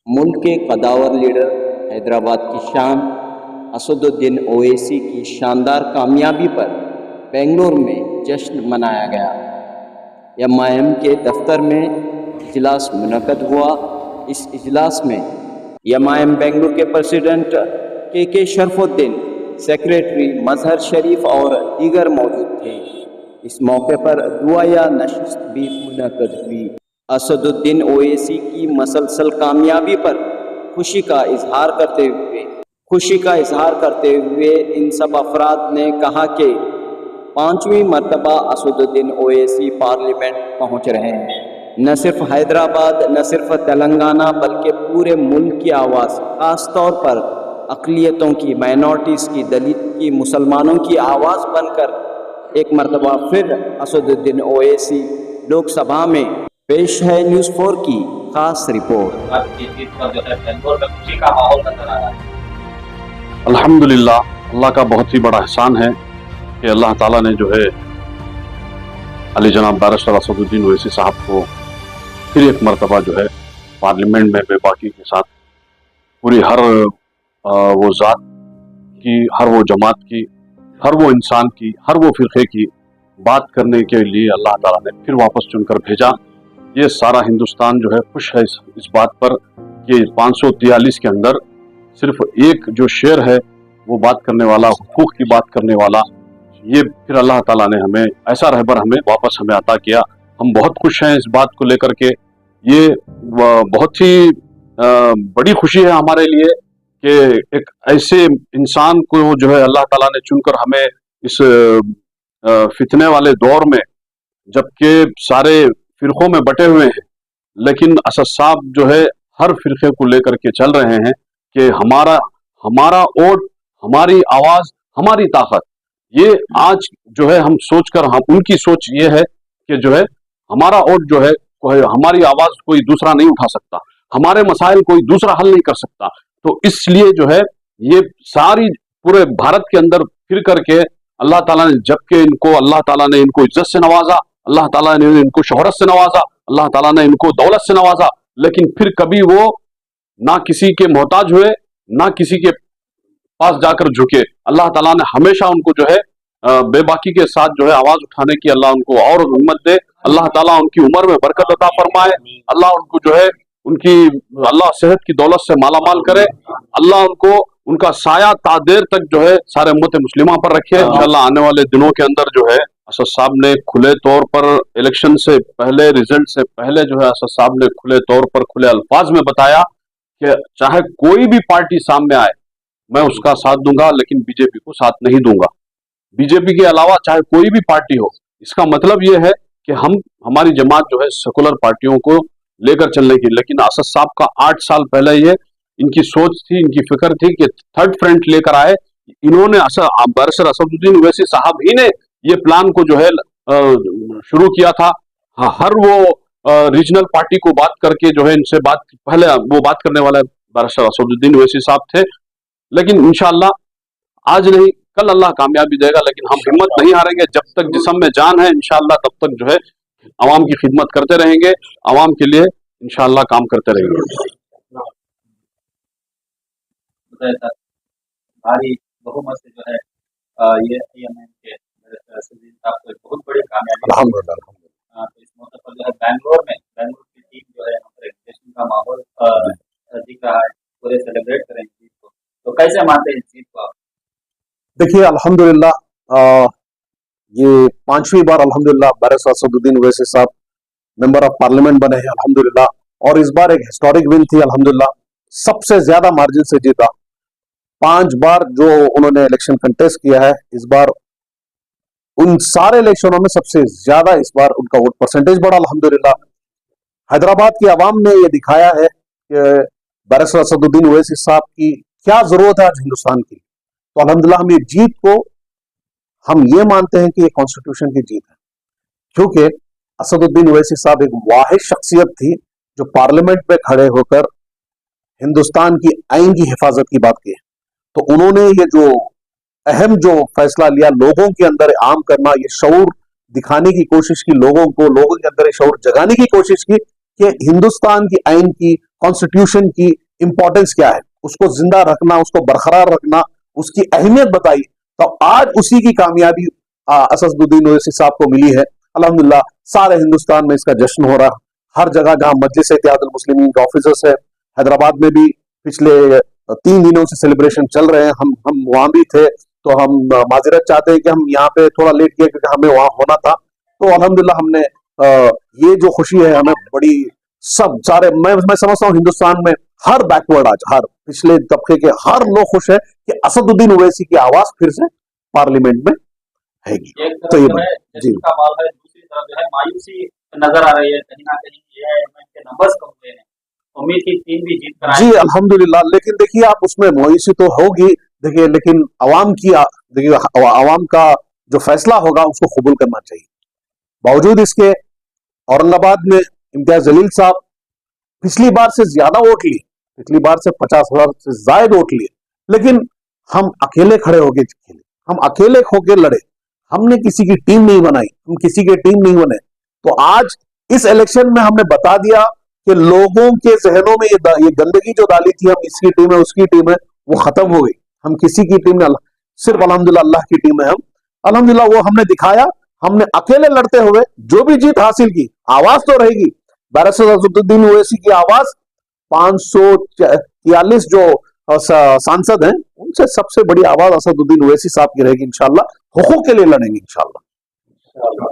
ملک کے قداور لیڈر حیدرآباد کی شان اسد الدین اویسی کی شاندار کامیابی پر بنگلور میں جشن منایا گیا۔ ایم آئی ایم کے دفتر میں اجلاس منعقد ہوا۔ اس اجلاس میں ایم آئی ایم بنگلور کے پریزیڈنٹ کے شرف الدین، سیکریٹری مظہر شریف اور دیگر موجود تھے۔ اس موقع پر دعائیہ نشست بھی منعقد ہوئی۔ اسد الدین اویسی کی مسلسل کامیابی پر خوشی کا اظہار کرتے ہوئے ان سب افراد نے کہا کہ 5ویں مرتبہ اسد الدین اویسی پارلیمنٹ پہنچ رہے ہیں۔ نہ صرف حیدرآباد، نہ صرف تلنگانہ بلکہ پورے ملک کی آواز، خاص طور پر اقلیتوں کی، مائنورٹیز کی، دلت کی، مسلمانوں کی آواز بن کر ایک مرتبہ پھر اسد الدین اویسی لوک سبھا میں پیش ہے۔ نیوز 4 کی خاص رپورٹ۔ الحمدللہ، اللہ کا بہت ہی بڑا احسان ہے کہ اللہ تعالیٰ نے جو ہے علی جناب بیرسٹر اسد الدین اویسی صاحب کو پھر ایک مرتبہ جو ہے پارلیمنٹ میں بے باکی کے ساتھ پوری ہر وہ ذات کی، ہر وہ جماعت کی، ہر وہ انسان کی، ہر وہ فرقے کی بات کرنے کے لیے اللہ تعالیٰ نے پھر واپس چن کر بھیجا۔ یہ سارا ہندوستان جو ہے خوش ہے اس بات پر کہ 543 کے اندر صرف ایک جو شعر ہے وہ بات کرنے والا، حقوق کی بات کرنے والا، یہ پھر اللہ تعالیٰ نے ہمیں ایسا رہبر واپس ہمیں عطا کیا۔ ہم بہت خوش ہیں اس بات کو لے کر کے۔ یہ بہت ہی بڑی خوشی ہے ہمارے لیے کہ ایک ایسے انسان کو جو ہے اللہ تعالیٰ نے چن کر ہمیں اس فتنے والے دور میں، جبکہ سارے فرقوں میں بٹے ہوئے ہیں، لیکن اسد صاحب جو ہے ہر فرقے کو لے کر کے چل رہے ہیں کہ ہمارا ووٹ، ہماری آواز، ہماری طاقت۔ یہ آج جو ہے ہم سوچ کر ان کی سوچ یہ ہے کہ جو ہے ہمارا ووٹ جو ہے ہماری آواز کوئی دوسرا نہیں اٹھا سکتا، ہمارے مسائل کوئی دوسرا حل نہیں کر سکتا۔ تو اس لیے جو ہے یہ ساری پورے بھارت کے اندر پھر کر کے اللہ تعالیٰ نے، جبکہ اللہ تعالیٰ نے ان کو عزت سے نوازا، اللہ تعالیٰ نے ان کو شہرت سے نوازا، اللہ تعالیٰ نے ان کو دولت سے نوازا، لیکن پھر کبھی وہ نہ کسی کے محتاج ہوئے، نہ کسی کے پاس جا کر جھکے۔ اللہ تعالیٰ نے ہمیشہ ان کو جو ہے بے باکی کے ساتھ جو ہے آواز اٹھانے کی اللہ ان کو اور ہمت دے۔ اللہ تعالیٰ ان کی عمر میں برکت عطا فرمائے، اللہ ان کو جو ہے اللہ صحت کی دولت سے مالا مال کرے، اللہ ان کا سایہ تا دیر تک جو ہے سارے امت مسلمہ پر رکھے۔ انشاءاللہ آنے والے دنوں کے اندر جو ہے اسد صاحب نے کھلے طور پر الیکشن سے پہلے، رزلٹ سے پہلے جو ہے اسد صاحب نے کھلے طور پر کھلے الفاظ میں بتایا کہ چاہے کوئی بھی پارٹی سامنے آئے میں اس کا ساتھ دوں گا، لیکن بی جے پی کو ساتھ نہیں دوں گا۔ بی جے پی کے علاوہ چاہے کوئی بھی پارٹی ہو، اس کا مطلب یہ ہے کہ ہماری جماعت جو ہے سیکولر پارٹیوں کو لے کر چلنے کی۔ لیکن اسد صاحب کا 8 سال پہلے ان کی سوچ تھی، ان کی فکر تھی کہ تھرڈ فرنٹ لے کر آئے۔ انہوں نے بیرسٹر اسد الدین اویسی صاحب ہی نے یہ پلان کو جو ہے شروع کیا تھا۔ ہر وہ ریجنل پارٹی کو بات کر کے جو ہے ان سے پہلے وہ بات کرنے والے بیرسٹر اسد الدین اویسی صاحب تھے۔ لیکن انشاءاللہ آج نہیں کل اللہ کامیابی دے گا، لیکن ہم ہمت نہیں ہاریں گے۔ جب تک جسم میں جان ہے انشاءاللہ تب تک جو ہے عوام کی خدمت کرتے رہیں گے، عوام کے لیے انشاءاللہ کام کرتے رہیں گے۔ بھاری بہومت سے جو ہے یہ IMM کے صاحب کو بہت بڑی کامیابی۔ الحمدللہ تو اس موقع پر جو ہے بنگلور کی ٹیم جو ہے ایجوکیشن کا ماحول دکھ رہا ہے، پورے سیلیبریٹ کریں گے جیت کو، تو کیسے مانتے ہیں جیت کو آپ؟ دیکھیے الحمدللہ یہ 5ویں بار الحمدللہ بیرسٹر اسد الدین اویسی صاحب ممبر آف پارلیمنٹ بنے ہیں الحمدللہ، اور اس بار ایک ہسٹورک ون تھی الحمدللہ، سب سے زیادہ مارجن سے جیتا۔ 5 بار جو انہوں نے الیکشن کنٹیسٹ کیا ہے، اس بار ان سارے الیکشنوں میں سب سے زیادہ اس بار ان کا ووٹ پرسنٹیج بڑھا الحمدللہ۔ حیدرآباد کی عوام نے یہ دکھایا ہے کہ بیرسٹر اسد الدین اویسی صاحب کی کیا ضرورت ہے آج ہندوستان کی۔ تو الحمدللہ ہم یہ جیت کو ہم یہ مانتے ہیں کہ یہ کانسٹیٹیوشن کی جیت ہے، کیونکہ اسد الدین اویسی صاحب ایک واحد شخصیت تھی جو پارلیمنٹ پہ کھڑے ہو کر ہندوستان کی آئین کی حفاظت کی بات کی۔ تو انہوں نے یہ جو اہم جو فیصلہ لیا، لوگوں کے اندر عام کرنا، یہ شعور دکھانے کی کوشش کی، لوگوں کے اندر شعور جگانے کی کوشش کی کہ ہندوستان کی آئین کی کانسٹیٹیوشن کی امپورٹنس کیا ہے, اس کو زندہ رکھنا, اس کو برقرار رکھنا, اس کی اہمیت بتائی. تو آج اسی کی کامیابی اسد الدین اویسی صاحب کو ملی ہے. الحمدللہ سارے ہندوستان میں اس کا جشن ہو رہا, ہر جگہ جہاں مجلس اتحاد المسلمین کے آفیسز ہے, حیدرآباد میں بھی پچھلے 3 دنوں سے سیلیبریشن چل رہے ہیں. ہم وہاں بھی تھے, تو ہم معذرت چاہتے ہیں کہ ہم یہاں پہ تھوڑا لیٹ کیے کیونکہ ہمیں وہاں ہونا تھا. تو الحمدللہ ہم نے یہ جو خوشی ہے ہمیں بڑی, سب سارے میں سمجھتا ہوں ہندوستان میں ہر بیکورڈ آج ہر پچھلے طبقے کے ہر لوگ خوش ہے کہ اسد الدین اویسی کی آواز پھر سے پارلیمنٹ میں ہے گی. ایک تو طرف یہ جو ہے جی جشن کا ماحول ہے, دوسری طرف جو ہے مایوسی نظر آ رہی ہے کہیں نہ کہیں. یہ ہے کے نمبرز کم ہوئے ہیں, امید تھی 3 بھی جیت کر آئیں جی گے. الحمدللہ. لیکن دیکھیے آپ اس میں مایوسی تو ہوگی, دیکھیے لیکن عوام کا جو فیصلہ ہوگا اس کو قبول کرنا چاہیے. باوجود اس کے اورنگ آباد میں امتیاز جلیل صاحب پچھلی بار سے زیادہ ووٹ لیے, پچھلی بار سے 50,000 سے زائد ووٹ لیے, لیکن ہم اکیلے کھڑے ہو کے کھیلے, ہم اکیلے ہو کے لڑے, ہم نے کسی کی ٹیم نہیں بنائی, ہم کسی کے ٹیم نہیں بنے. تو آج اس الیکشن میں ہم نے بتا دیا کہ لوگوں کے ذہنوں میں یہ گندگی جو ڈالی تھی ہم اس کی ٹیم ہے اس کی ٹیم ہے, وہ ختم ہو گئی. ہم کسی کی ٹیم نہیں, صرف الحمدللہ اللہ کی ٹیم ہے. ہم الحمدللہ وہ ہم نے دکھایا, ہم نے اکیلے لڑتے ہوئے جو بھی جیت حاصل کی. آواز تو رہے گی, بیرسٹر اسد الدین اویسی کی آواز 543 جو سانسد ہیں ان سے سب سے بڑی آواز اسد الدین اویسی صاحب کی رہے گی انشاءاللہ. حقوق کے لیے لڑیں گے انشاءاللہ.